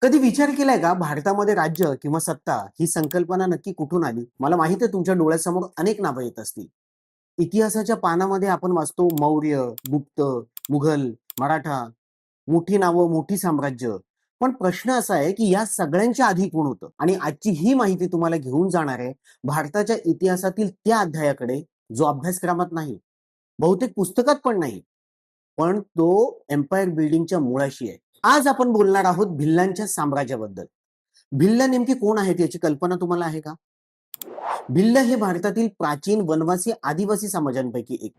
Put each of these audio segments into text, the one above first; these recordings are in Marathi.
कधी विचार केलाय का भारतामध्ये राज्य किंवा सत्ता ही संकल्पना नक्की कुठून आली? मला माहिती आहे तुमच्या डोळ्यासमोर अनेक नावं येत असतील. इतिहासाच्या पानामध्ये आपण वाचतो मौर्य, गुप्त, मुघल, मराठा, मोठी नावं, मोठी साम्राज्य. पण प्रश्न असा आहे की या सगळ्यांच्या आधी कोण होतं? आणि आजची ही माहिती तुम्हाला घेऊन जाणार आहे भारताच्या इतिहासातील त्या अध्यायाकडे जो अभ्यासक्रमात नाही, बहुतेक पुस्तकात पण नाही, पण तो एम्पायर बिल्डिंगच्या मुळाशी आहे. आज आपण बोलणार आहोत भिल्लांच्या साम्राज्याबद्दल. भिल्ल नेमकी कोण आहेत याची कल्पना तुम्हाला आहे का? भिल्ल हे भारतातील प्राचीन वनवासी आदिवासी समाजांपैकी एक.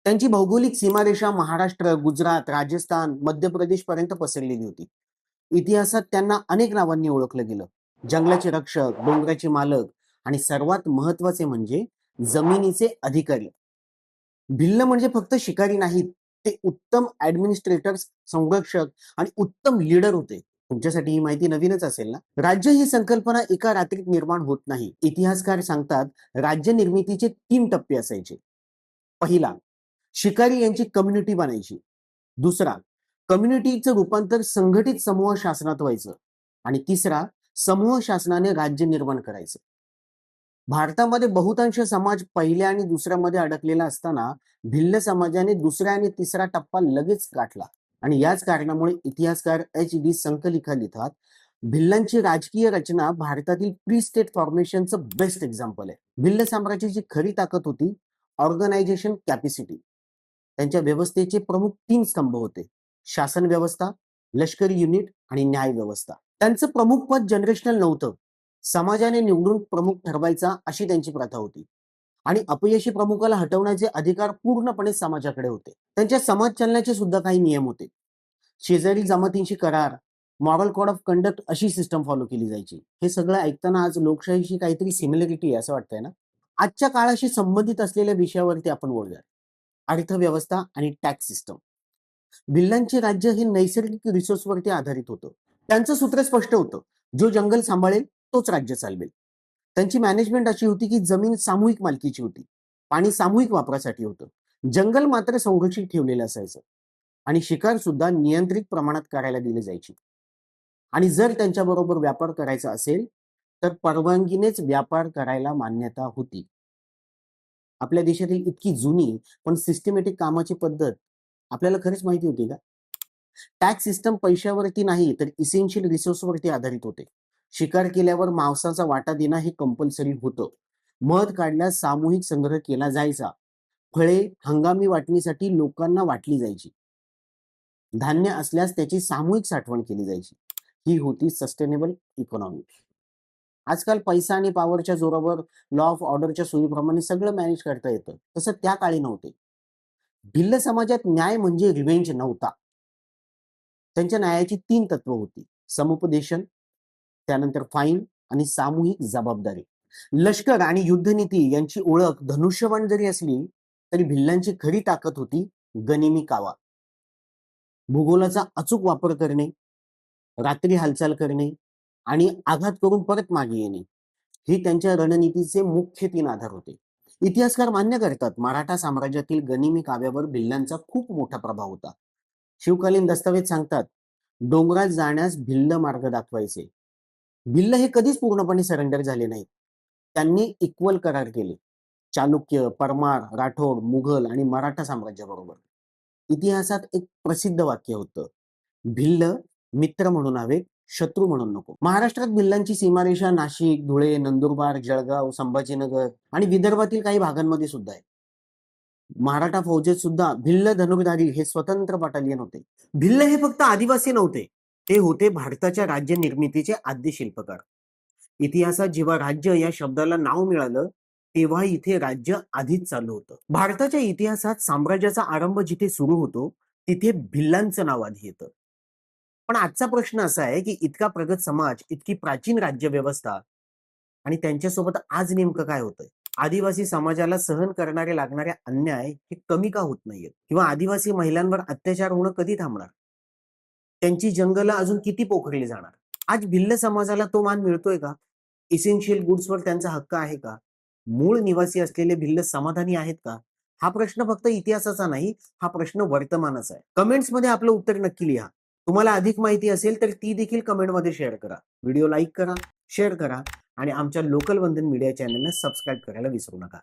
त्यांची भौगोलिक सीमारेषा महाराष्ट्र, गुजरात, राजस्थान, मध्य प्रदेश पर्यंत पसरलेली होती. इतिहासात त्यांना अनेक नावांनी ओळखलं गेलं. जंगलाचे रक्षक, डोंगराचे मालक आणि सर्वात महत्वाचे म्हणजे जमिनीचे अधिकारी. भिल्ल म्हणजे फक्त शिकारी नाहीत, ते उत्तम ऍडमिनिस्ट्रेटर्स, संरक्षक आणि उत्तम लीडर होते. तुमच्यासाठी ही माहिती नवीनच असेल ना? राज्य ही संकल्पना एका रात्रीत निर्माण होत नाही. इतिहासकार सांगतात राज्य निर्मितीचे 3 टप्पे असायचे. पहिला, शिकारी यांची कम्युनिटी बनायची. दुसरा, कम्युनिटीचं रूपांतर संघटित समूह शासनात व्हायचं. आणि तिसरा, समूह शासनाने राज्य निर्माण करायचं. भारतामध्ये बहुतांश समाज पहिल्या आणि दुसऱ्यामध्ये अडकलेला असताना भिल्ल समाजाने दुसरा आणि तिसरा टप्पा लगेच गाठला. आणि याच कारणामुळे इतिहासकार H.D. संकलिका लिहितात, भिल्लांची राजकीय रचना भारतातील प्री स्टेट फॉर्मेशनचं बेस्ट एक्झाम्पल आहे. भिल्ल साम्राज्याची खरी ताकद होती ऑर्गनायझेशन कॅपॅसिटी. त्यांच्या व्यवस्थेचे प्रमुख 3 स्तंभ होते: शासन व्यवस्था, लष्करी युनिट आणि न्याय व्यवस्था. त्यांचं प्रमुख पद जनरेशनल नव्हतं. समाजाने निवडून प्रमुख ठरवायचा अशी त्यांची प्रथा होती. आणि अपयशी प्रमुखाला हटवण्याचे अधिकार पूर्णपणे समाजाकडे होते. त्यांच्या समाज चालण्याचे सुद्धा काही नियम होते. शेजारी जमातींशी करार, मॉरल कोड ऑफ कंडक्ट अशी सिस्टम फॉलो केली जायची. हे सगळं ऐकताना आज लोकशाहीशी काहीतरी सिमिलरिटी आहे असं वाटतंय ना? आजच्या काळाशी संबंधित असलेल्या विषयावरती आपण बोलूया. अर्थव्यवस्था आणि टॅक्स सिस्टम. भिल्लांचे राज्य हे नैसर्गिक रिसोर्सवरती आधारित होतं. त्यांचं सूत्र स्पष्ट होतं: जो जंगल सांभाळेल तोच राज्य चालवेल. त्यांची मॅनेजमेंट अशी होती की जमीन सामूहिक मालकीची होती, पाणी सामूहिक वापरासाठी होतं, जंगल मात्र संरक्षित ठेवलेलं असायचं आणि शिकार सुद्धा नियंत्रित प्रमाणात करायला दिली जायची. आणि जर त्यांच्याबरोबर व्यापार करायचा असेल तर परवानगीनेच व्यापार करायला मान्यता होती. आपल्या देशातील इतकी जुनी पण सिस्टमॅटिक कामाची पद्धत आपल्याला खरंच माहिती होती का? टॅक्स सिस्टम पैशावरती नाही तर इसेन्शियल रिसोर्सवरती आधारित होते. शिकार केल्यावर मांसाचा वाटा देणं हे कंपल्सरी होतं. मध काढल्यास सामूहिक संग्रह केला जायचा. फळे हंगामी वाटणीसाठी लोकांना वाटली जायची. धान्य असल्यास त्याची सामूहिक साठवण केली जायची. ही होती सस्टेनेबल इकॉनॉमी. आजकाल पैसा आणि पॉवरच्या जोरावर लॉ ऑफ ऑर्डरच्या सोयीप्रमाणे सगळं मॅनेज करता येतं, तसं त्या काळी नव्हते. भिल्ल समाजात न्याय म्हणजे रिव्हेंज नव्हता. त्यांच्या न्यायाची 3 तत्व होती: समुपदेशन, त्यानंतर फाईन आणि सामूहिक जबाबदारी. लष्कर आणि युद्धनीती यांची ओळख धनुष्यबाण जरी असली तरी भिल्लांची खरी ताकद होती गनिमी कावा. भूगोलाचा अचूक वापर करणे, रात्री हालचाल करणे आणि आघात करून परत मागे येणे, हे त्यांच्या रणनीतीचे मुख्य 3 आधार होते. इतिहासकार मान्य करतात मराठा साम्राज्यातील गनिमी काव्यावर भिल्लांचा खूप मोठा प्रभाव होता. शिवकालीन दस्तावेज सांगतात डोंगरात जाण्यास भिल्ल मार्ग दाखवायचे. भिल्ल हे कधीच पूर्णपणे सरेंडर झाले नाहीत. त्यांनी इक्वल करार केले चालुक्य, परमार, राठोड, मुघल आणि मराठा साम्राज्याबरोबर. इतिहासात एक प्रसिद्ध वाक्य होतं: भिल्ल मित्र म्हणून हवे, शत्रू म्हणून नको. महाराष्ट्रात भिल्लांची सीमारेषा नाशिक, धुळे, नंदुरबार, जळगाव, संभाजीनगर आणि विदर्भातील काही भागांमध्ये सुद्धा आहे. मराठा फौजेत सुद्धा भिल्ल धनुर्धारी हे स्वतंत्र बटालियन होते. भिल्ल हे फक्त आदिवासी नव्हते, ते होते भारताच्या राज्य निर्मितीचे आद्य शिल्पकार. इतिहासात जेव्हा राज्य या शब्दाला नाव मिळालं तेव्हा इथे राज्य आधीच चालू होतं. भारताच्या इतिहासात साम्राज्याचा आरंभ जिथे सुरू होतो तिथे भिल्लांचं नाव आधी येतं. पण आजचा प्रश्न असा आहे की इतका प्रगत समाज, इतकी प्राचीन राज्य व्यवस्था आणि त्यांच्यासोबत आज नेमकं काय होतंय? आदिवासी समाजाला सहन करणारे लागणारे अन्याय हे कमी का होत नाहीयेत? किंवा आदिवासी महिलांवर अत्याचार होणं कधी थांबणार? त्यांची जंगलं अजून किती पोखरली जाणार? आज भिल्ल समाजाला तो मान मिळतोय का? इसेन्शियल गुड्सवर त्यांचा हक्क आहे का? मूळ निवासी असलेले भिल्ल समाधानी आहेत का? हा प्रश्न फक्त इतिहासाचा नाही, हा प्रश्न वर्तमानाचा आहे. कमेंट्स मध्ये आपलं उत्तर नक्की लिहा. तुम्हाला अधिक माहिती असेल तर ती देखील कमेंटमध्ये शेअर करा. व्हिडिओ लाईक करा, शेअर करा आणि आमच्या लोकल बंधन मीडिया चॅनलला सबस्क्राईब करायला विसरू नका.